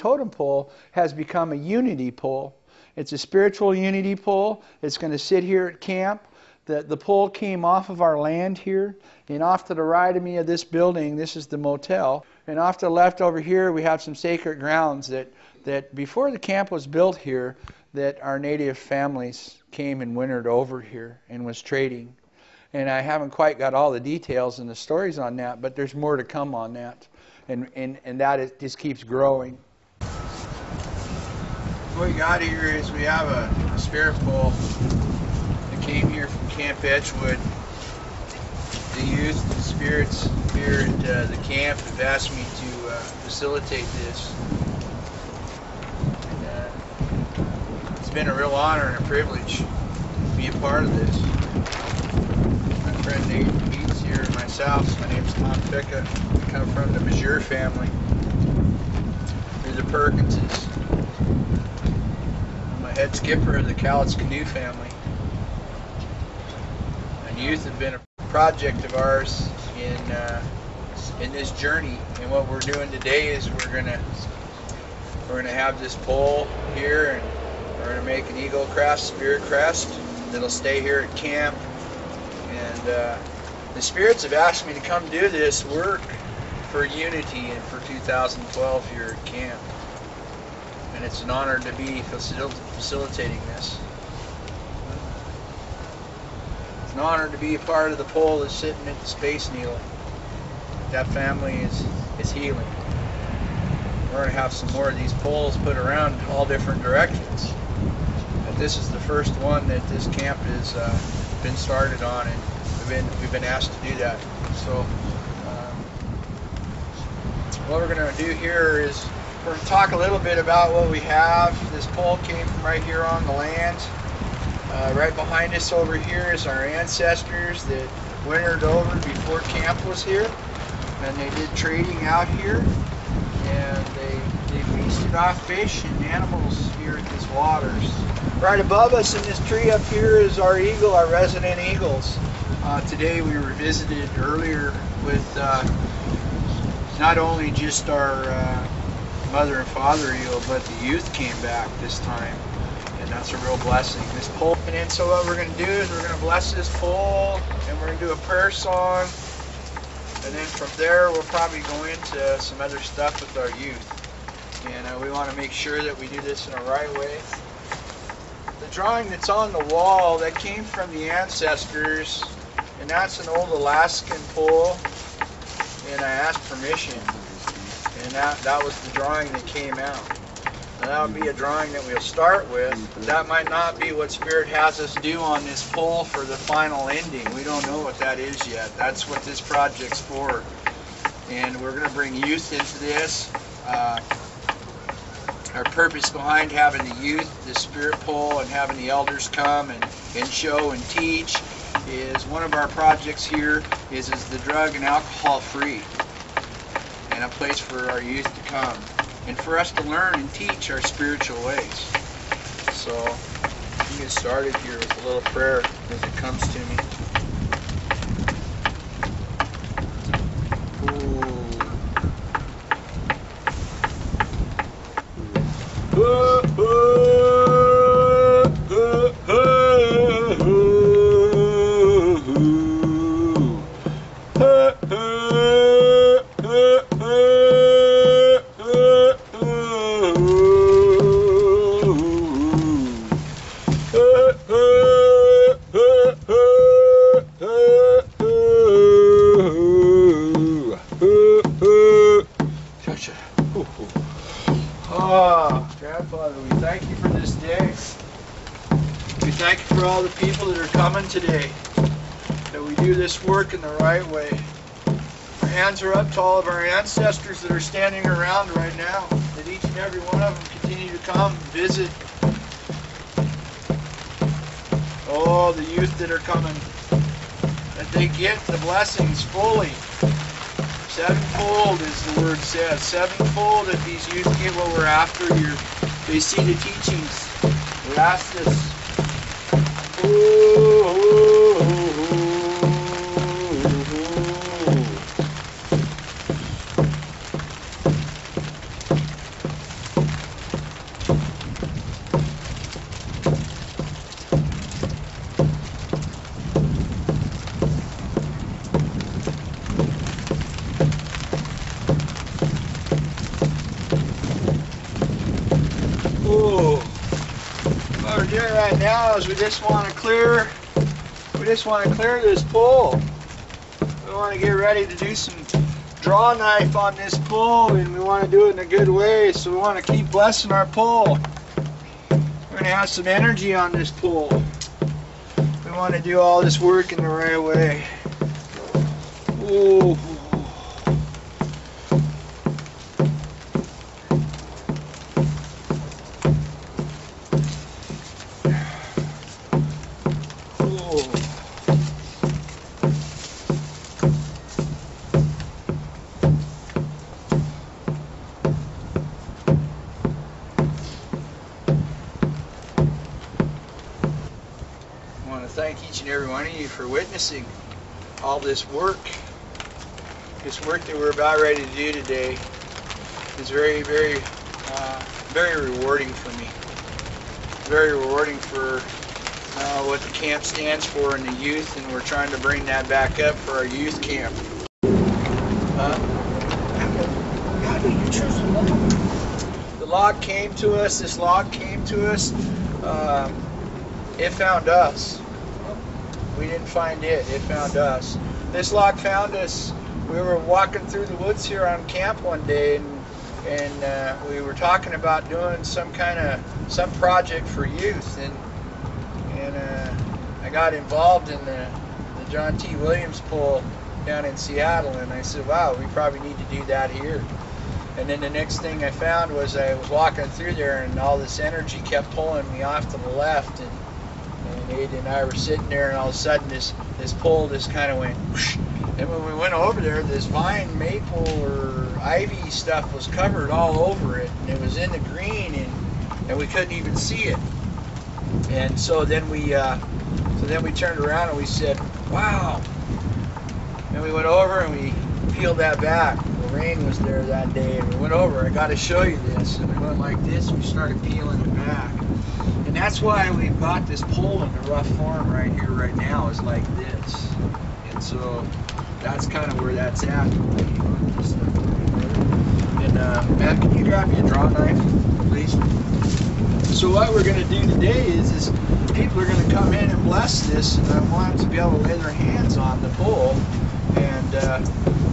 totem pole has become a unity pole. It's a spiritual unity pole. It's going to sit here at camp. The pole came off of our land here, and off to the right of me of this building, this is the motel. And off to the left over here, we have some sacred grounds that before the camp was built here, that our native families came and wintered over here and was trading. And I haven't quite got all the details and the stories on that, but there's more to come on that. And that just keeps growing. What we got here is we have a spirit pole that came here from Camp Edgewood. The youth and spirits here at the camp have asked me to facilitate this. And, it's been a real honor and a privilege to be a part of this. My friend Nate Beats here and myself. My name's Ficca. We come from the Major family. We're the Perkinses. I'm a head skipper of the Cowlitz Canoe family. And youth have been a project of ours in this journey. And what we're doing today is we're gonna have this pole here, and we're gonna make an eagle crest, spirit crest, that'll stay here at camp. And the spirits have asked me to come do this work for unity and for 2012 here at camp. And it's an honor to be facilitating this. It's an honor to be a part of the pole that's sitting at the Space Needle. That family is healing. We're going to have some more of these poles put around all different directions. But this is the first one that this camp has been started on, and we've been asked to do that. So what we're going to do here is we're going to talk a little bit about what we have. This pole came from right here on the land. Right behind us over here is our ancestors that wintered over before camp was here, and they did trading out here, and they feasted off fish and animals here at this waters. Right above us in this tree up here is our eagle, our resident eagles. Today we were visited earlier with not only just our mother and father eagle, but the youth came back this time. And that's a real blessing. This pole. And then so what we're going to do is we're going to bless this pole, and we're going to do a prayer song. And then from there we'll probably go into some other stuff with our youth. And we want to make sure that we do this in the right way. The drawing that's on the wall, that came from the ancestors. And that's an old Alaskan pole. And I asked permission. And that was the drawing that came out. And that would be a drawing that we'll start with. That might not be what Spirit has us do on this pole for the final ending. We don't know what that is yet. That's what this project's for. And we're going to bring youth into this. Our purpose behind having the youth, the spirit pole, and having the elders come and show and teach is one of our projects here is the drug and alcohol free, and a place for our youth to come and for us to learn and teach our spiritual ways. So we get started here with a little prayer as it comes to me. Grandfather, we thank you for this day. We thank you for all the people that are coming today, that we do this work in the right way. Our hands are up to all of our ancestors that are standing around right now, that each and every one of them continue to come and visit. Oh, the youth that are coming, that they get the blessings fully. Sevenfold, as the word says. Sevenfold, if these youth get what we're after here. They see the teachings. We ask this. now is we just want to clear this pole. We want to get ready to do some draw knife on this pole, and we want to do it in a good way, so we want to keep blessing our pole. We're going to have some energy on this pole. We want to do all this work in the right way. Ooh. Thank each and every one of you for witnessing all this work. This work that we're about ready to do today is very, very rewarding for me. Very rewarding for what the camp stands for in the youth, and we're trying to bring that back up for our youth camp. The log came to us. This log came to us. It found us. We didn't find it. It found us. This log found us. We were walking through the woods here on camp one day, and we were talking about doing some project for youth, and I got involved in the John T. Williams poll down in Seattle, and I said, wow, we probably need to do that here. And then the next thing I found was I was walking through there, and all this energy kept pulling me off to the left, and Ada and I were sitting there, and all of a sudden this pole just kind of went whoosh. And when we went over there, this vine, maple, or ivy stuff was covered all over it, and it was in the green, and we couldn't even see it. And so then we turned around and we said, wow. And we went over and we peeled that back. The rain was there that day, and we went over. I got to show you this. And we went like this, and we started peeling it back. And that's why we've got this pole in the rough form right here, right now, is like this. And so that's kind of where that's at. And Matt, can you grab me a draw knife, please? So what we're going to do today is people are going to come in and bless this, and I want them to be able to lay their hands on the pole.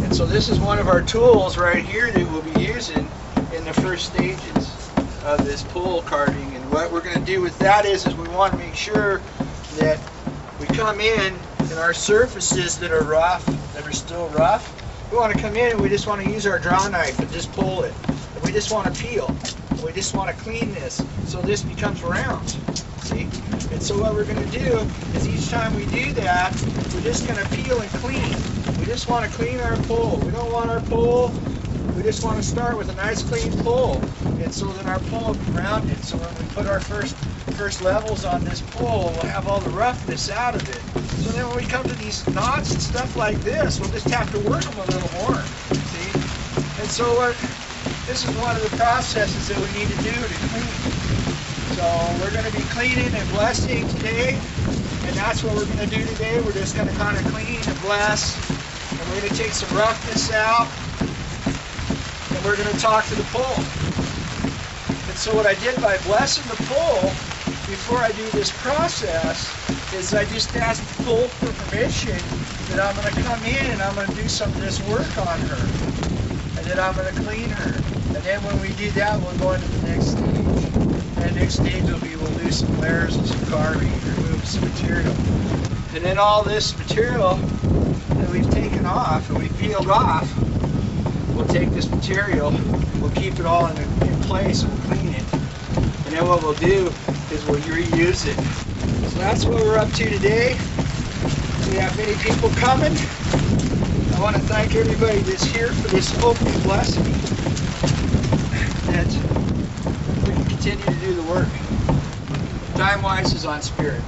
And so this is one of our tools right here that we'll be using in the first stages of this pole carving. And what we're going to do with that is we want to make sure that we come in and our surfaces that are rough, that are still rough, we want to come in and we just want to use our draw knife and just pull it. And we just want to peel. And we just want to clean this so this becomes round. See? And so what we're going to do is each time we do that, we're just going to peel and clean. We just want to clean our pole. We don't want our pole. We just want to start with a nice clean pole, and so then our pole will be rounded. So when we put our first levels on this pole, we'll have all the roughness out of it. So then when we come to these knots and stuff like this, we'll just have to work them a little more. See? And so this is one of the processes that we need to do to clean. So we're going to be cleaning and blessing today, and that's what we're going to do today. We're just going to kind of clean and bless, and we're going to take some roughness out. And we're going to talk to the pole. And so what I did by blessing the pole before I do this process is I just asked the pole for permission that I'm going to come in and I'm going to do some of this work on her. And then I'm going to clean her. And then when we do that, we'll go into the next stage. And the next stage will be we'll do some layers and some carving, remove some material. And then all this material that we've taken off and we've peeled off, we'll take this material, we'll keep it all in place, and we'll clean it. And then what we'll do is we'll reuse it. So that's what we're up to today. We have many people coming. I want to thank everybody that's here for this opening blessing. That we can continue to do the work. Time-wise is on spirit.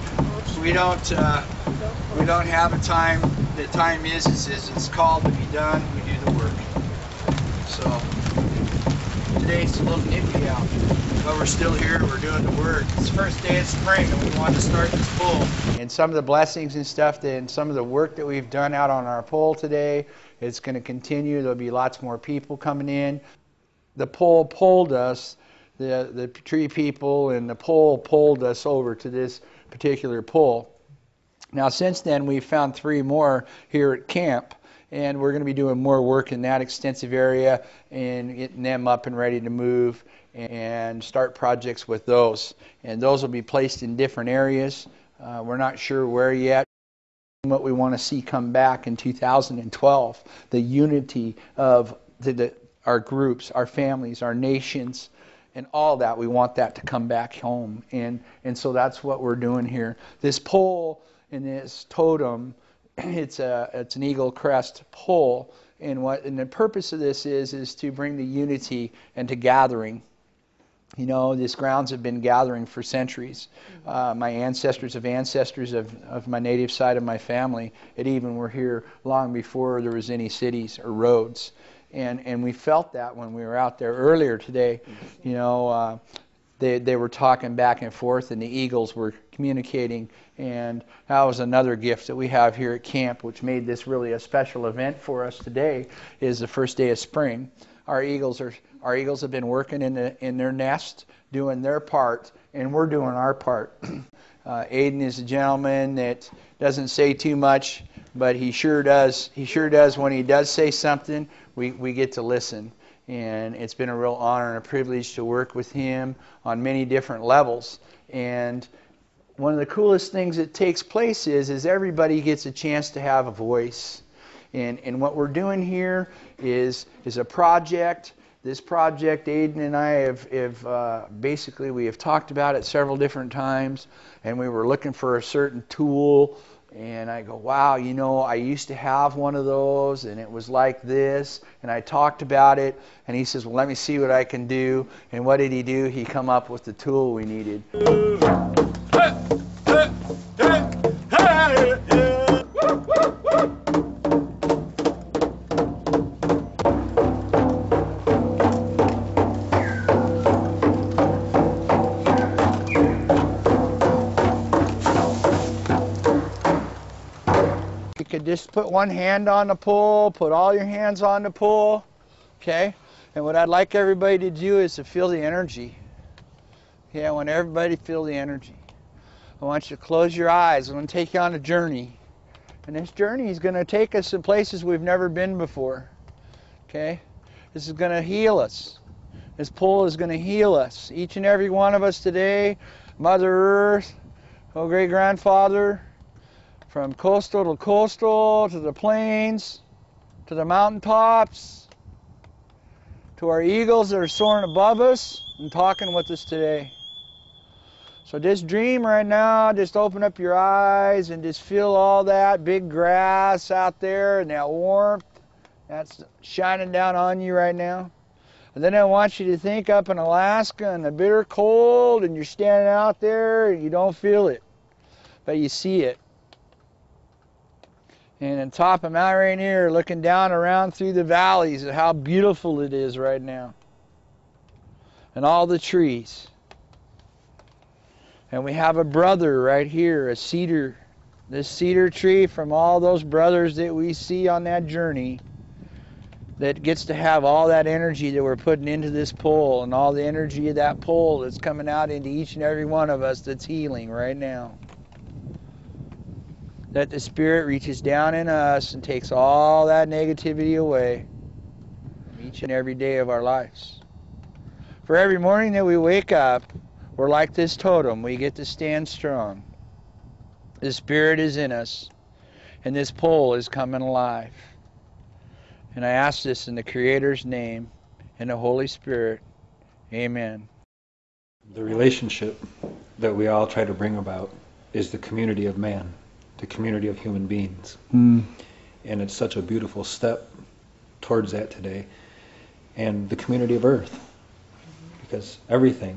We don't have a time. The time is it's called to be done. We do the work. So today it's a little nippy out, but we're still here, we're doing the work. It's the first day of spring and we want to start this pole. And some of the blessings and stuff and some of the work that we've done out on our pole today, it's going to continue. There'll be lots more people coming in. The pole pulled us, the tree people and the pole pulled us over to this particular pole. Now since then we've found 3 more here at camp, and we're going to be doing more work in that extensive area and getting them up and ready to move and start projects with those. And those will be placed in different areas. We're not sure where yet. What we want to see come back in 2012, the unity of our groups, our families, our nations, and all that. We want that to come back home. And so that's what we're doing here. This pole and this totem, it's an eagle crest pole, and the purpose of this is to bring the unity and to gathering. You know, these grounds have been gathering for centuries. My ancestors of my native side of my family, it even were here long before there was any cities or roads. And we felt that when we were out there earlier today. You know, they were talking back and forth, and the eagles were communicating. And that was another gift that we have here at camp, which made this really a special event for us today, is the first day of spring. Our eagles have been working in their nest, doing their part, and we're doing our part. Aiden is a gentleman that doesn't say too much, but he sure does. He sure does. When he does say something, we get to listen. And it's been a real honor and a privilege to work with him on many different levels. And one of the coolest things that takes place is everybody gets a chance to have a voice. And what we're doing here is a project. This project, Aiden and I have basically, we have talked about it several different times, and we were looking for a certain tool, and I go, wow, you know, I used to have one of those, and it was like this, and I talked about it, and he says, well, let me see what I can do. And what did he do? He come up with the tool we needed. You could just put one hand on the pole, put all your hands on the pole, okay? And what I'd like everybody to do is to feel the energy. Okay, I want everybody to feel the energy. I want you to close your eyes. I'm going to take you on a journey. And this journey is going to take us in places we've never been before. Okay? This is going to heal us. This pole is going to heal us. Each and every one of us today, Mother Earth, oh great-grandfather, from coastal to coastal, to the plains, to the mountaintops, to our eagles that are soaring above us and talking with us today. So just dream right now, just open up your eyes and just feel all that big grass out there and that warmth that's shining down on you right now. And then I want you to think up in Alaska and the bitter cold, and you're standing out there and you don't feel it, but you see it. And on top of Mount Rainier, looking down around through the valleys at how beautiful it is right now. And all the trees. And we have a brother right here, a cedar. This cedar tree from all those brothers that we see on that journey, that gets to have all that energy that we're putting into this pole, and all the energy of that pole that's coming out into each and every one of us that's healing right now. That the Spirit reaches down in us and takes all that negativity away each and every day of our lives. For every morning that we wake up, we're like this totem. We get to stand strong. The Spirit is in us, and this pole is coming alive. And I ask this in the Creator's name and the Holy Spirit. Amen. The relationship that we all try to bring about is the community of man, the community of human beings. And it's such a beautiful step towards that today. And the community of Earth, because everything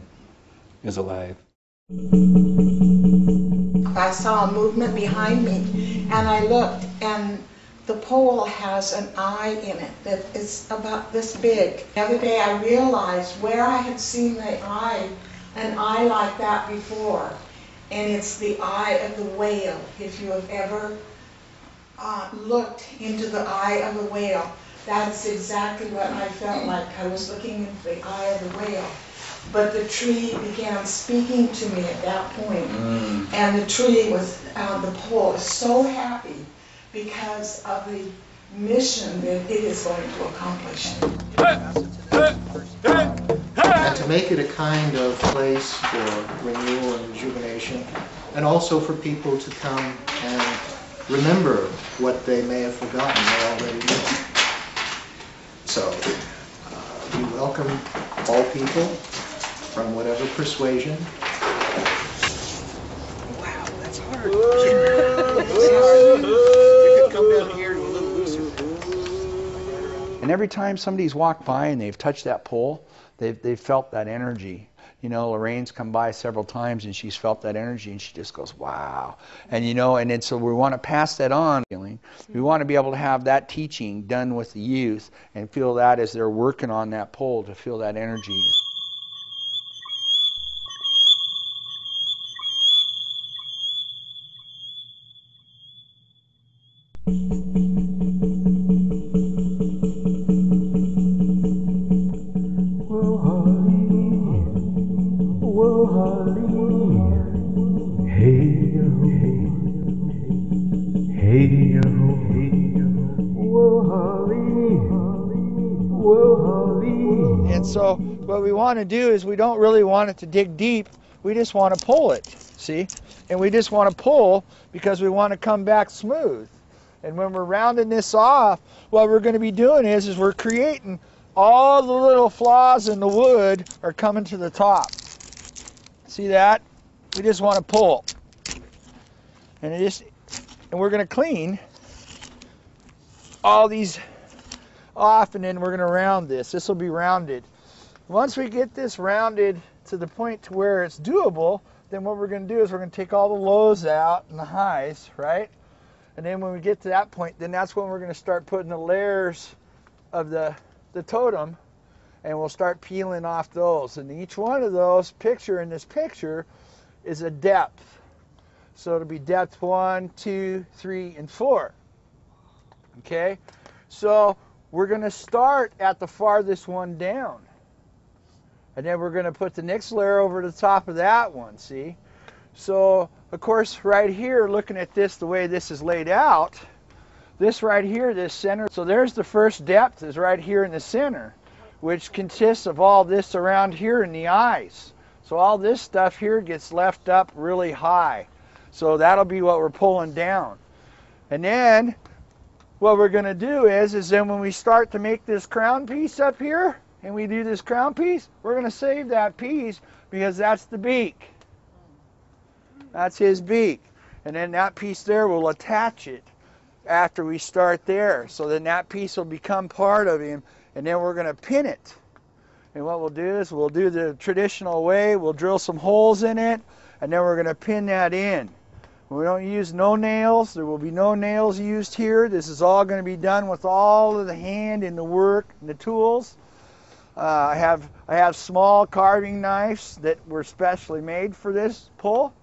is alive. I saw a movement behind me, and I looked, and the pole has an eye in it that is about this big. The other day I realized where I had seen an eye like that before, and it's the eye of the whale. If you have ever looked into the eye of a whale, that's exactly what I felt like. I was looking into the eye of the whale. but the tree began speaking to me at that point. And the tree was, the pole is so happy because of the mission that it is going to accomplish. And to make it a kind of place for renewal and rejuvenation, and also for people to come and remember what they may have forgotten they already knew. So we welcome all people from whatever persuasion. Wow, that's hard. You could come down here to a little looser. And every time somebody's walked by and they've touched that pole, they've felt that energy. You know, Lorraine's come by several times and she's felt that energy and she just goes, wow. And you know, and then so we want to pass that on. We want to be able to have that teaching done with the youth and feel that as they're working on that pole, to feel that energy. And so what we want to do is we don't really want it to dig deep. We just want to pull it, see? And we just want to pull because we want to come back smooth. And when we're rounding this off, what we're going to be doing is we're creating all the little flaws in the wood are coming to the top. See that? We just want to pull. And we're going to clean all these off, and then we're going to round this. This will be rounded. Once we get this rounded to the point to where it's doable, then what we're going to do is we're going to take all the lows out and the highs, right? And then when we get to that point, then that's when we're going to start putting the layers of the totem, and we'll start peeling off those. And each one of those in this picture is a depth. So it'll be depth 1, 2, 3, and 4. Okay? So we're going to start at the farthest one down. And then we're going to put the next layer over the top of that one, see? So, of course, right here, looking at this, the way this is laid out, this right here, this center, so there's the first depth is right here in the center, which consists of all this around here in the eyes. So all this stuff here gets left up really high. So that'll be what we're pulling down. And then what we're going to do is then when we start to make this crown piece up here, and we do this crown piece, we're going to save that piece because that's the beak. That's his beak. And then that piece there will attach it after we start there. So then that piece will become part of him, and then we're going to pin it. And what we'll do is we'll do the traditional way. We'll drill some holes in it, and then we're going to pin that in. We don't use no nails. There will be no nails used here. This is all going to be done with all of the hand and the work and the tools. I have small carving knives that were specially made for this pull,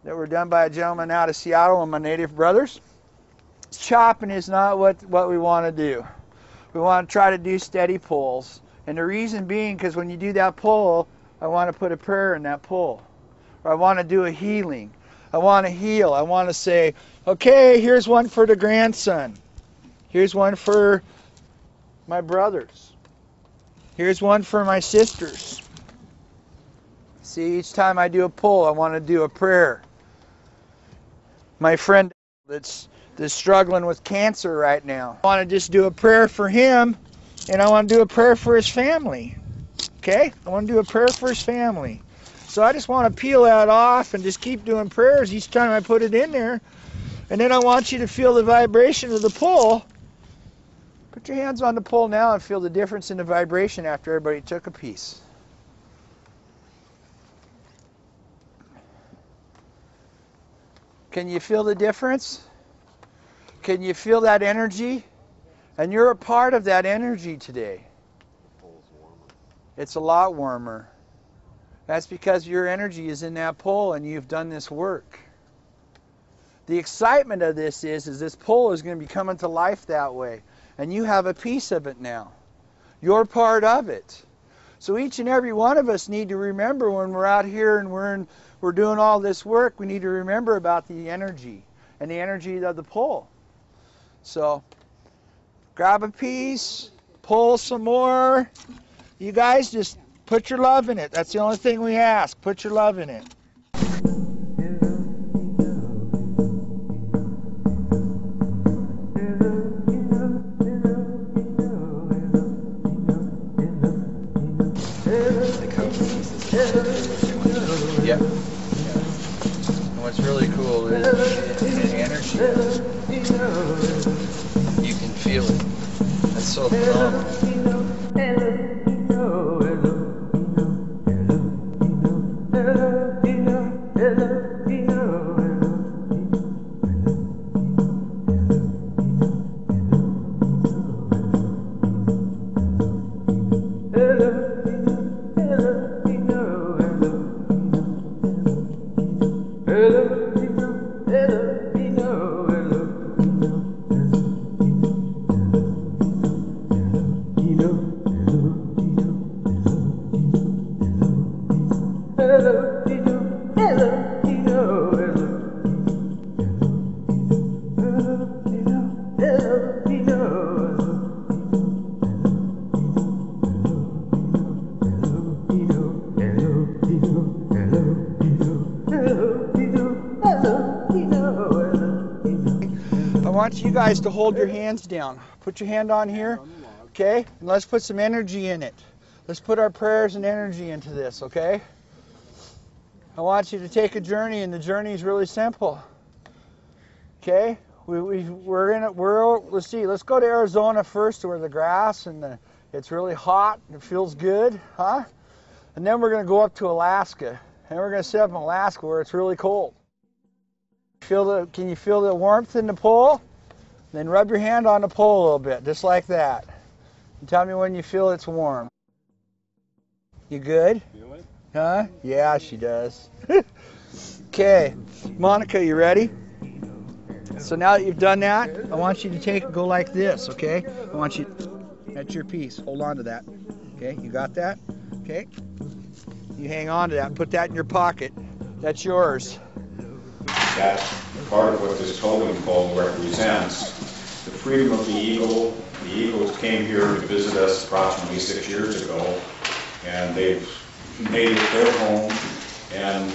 that were done by a gentleman out of Seattle and my native brothers. Chopping is not what we want to do. We want to try to do steady pulls. And the reason being, because when you do that pull, I want to put a prayer in that pull. Or I want to do a healing. I want to heal. I want to say, okay, here's one for the grandson. Here's one for my brothers. Here's one for my sisters. See, each time I do a pull, I want to do a prayer. My friend that's struggling with cancer right now, I want to just do a prayer for him, and I want to do a prayer for his family. Okay? I want to do a prayer for his family. So I just want to peel that off and just keep doing prayers each time I put it in there. And then I want you to feel the vibration of the pull. Put your hands on the pull now and feel the difference in the vibration after everybody took a piece. Can you feel the difference? Can you feel that energy? And you're a part of that energy today. It's a lot warmer. That's because your energy is in that pull and you've done this work. The excitement of this is this pull is going to be coming to life that way. And you have a piece of it now. You're part of it. So each and every one of us need to remember when we're out here and we're doing all this work, we need to remember about the energy and the energy of the pull. So grab a piece, pull some more. You guys just put your love in it. That's the only thing we ask. Put your love in it. Yep. And what's really cool is the energy. You can feel it. That's so phenomenal. I want you guys to hold your hands down. Put your hand on here, okay? And let's put some energy in it. Let's put our prayers and energy into this, okay? I want you to take a journey, and the journey is really simple. Okay? Let's see. Let's go to Arizona first, where the grass and it's really hot. And it feels good, huh? And then we're going to go up to Alaska, and we're going to sit up in Alaska where it's really cold. Can you feel the warmth in the pole? Then rub your hand on the pole a little bit, just like that. And tell me when you feel it's warm. You good? Feel it? Huh? Yeah, she does. Okay, Monica, you ready? So now that you've done that, I want you to go like this, okay? I want you, that's your piece. Hold on to that. Okay, you got that? Okay. You hang on to that and put that in your pocket. That's yours. That's part of what this totem pole represents. The freedom of the eagle. The eagles came here to visit us approximately 6 years ago, and they've made it their home. And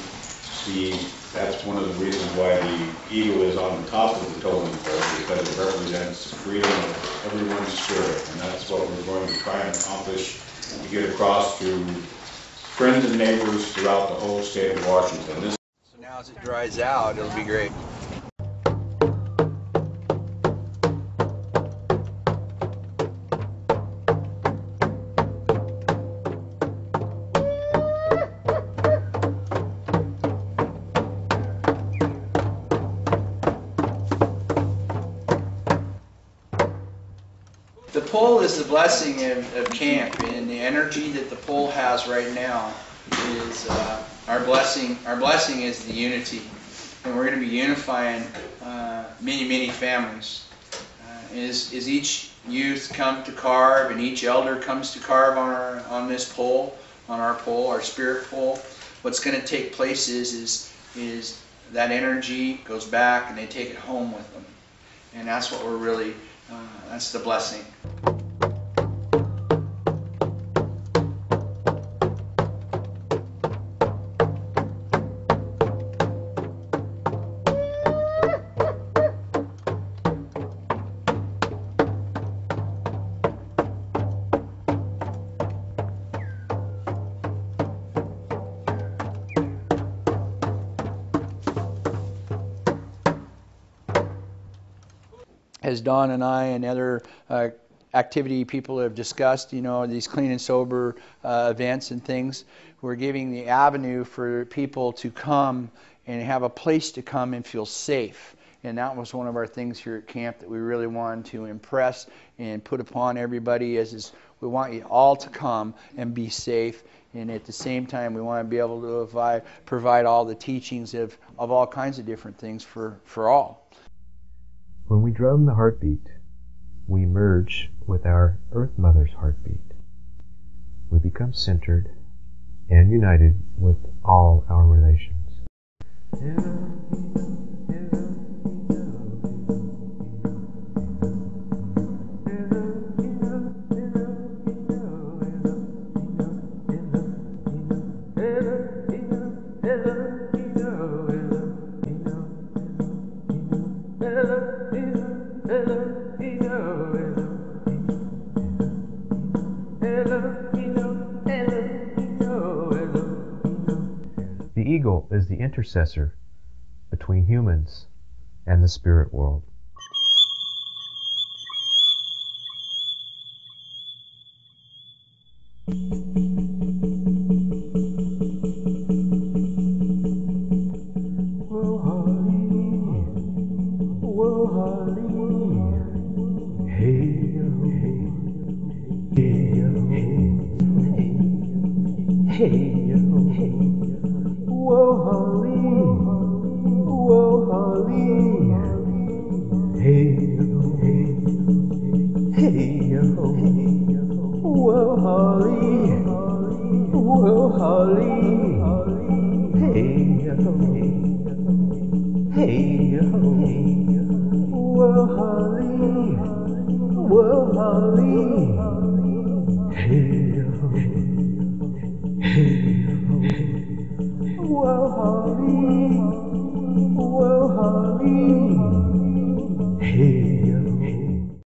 that's one of the reasons why the eagle is on the top of the totem pole, because it represents the freedom of everyone's spirit. And that's what we're going to try and accomplish to get across to friends and neighbors throughout the whole state of Washington. Now as it dries out, it'll be great. The pole is the blessing of camp, and the energy that the pole has right now is our blessing. Our blessing is the unity, and we're going to be unifying many families. As each youth come to carve, and each elder comes to carve on this pole, on our pole, our spirit pole, what's going to take place is that energy goes back, and they take it home with them, and that's what we're really. That's the blessing. As Don and I and other activity people have discussed, these clean and sober events and things, we're giving the avenue for people to come and have a place to come and feel safe. And that was one of our things here at camp that we really wanted to impress and put upon everybody is we want you all to come and be safe. And at the same time, we want to be able to provide all the teachings of all kinds of different things for all. When we drum the heartbeat, we merge with our Earth Mother's heartbeat. we become centered and united with all our relations. The eagle is the intercessor between humans and the spirit world. Hey,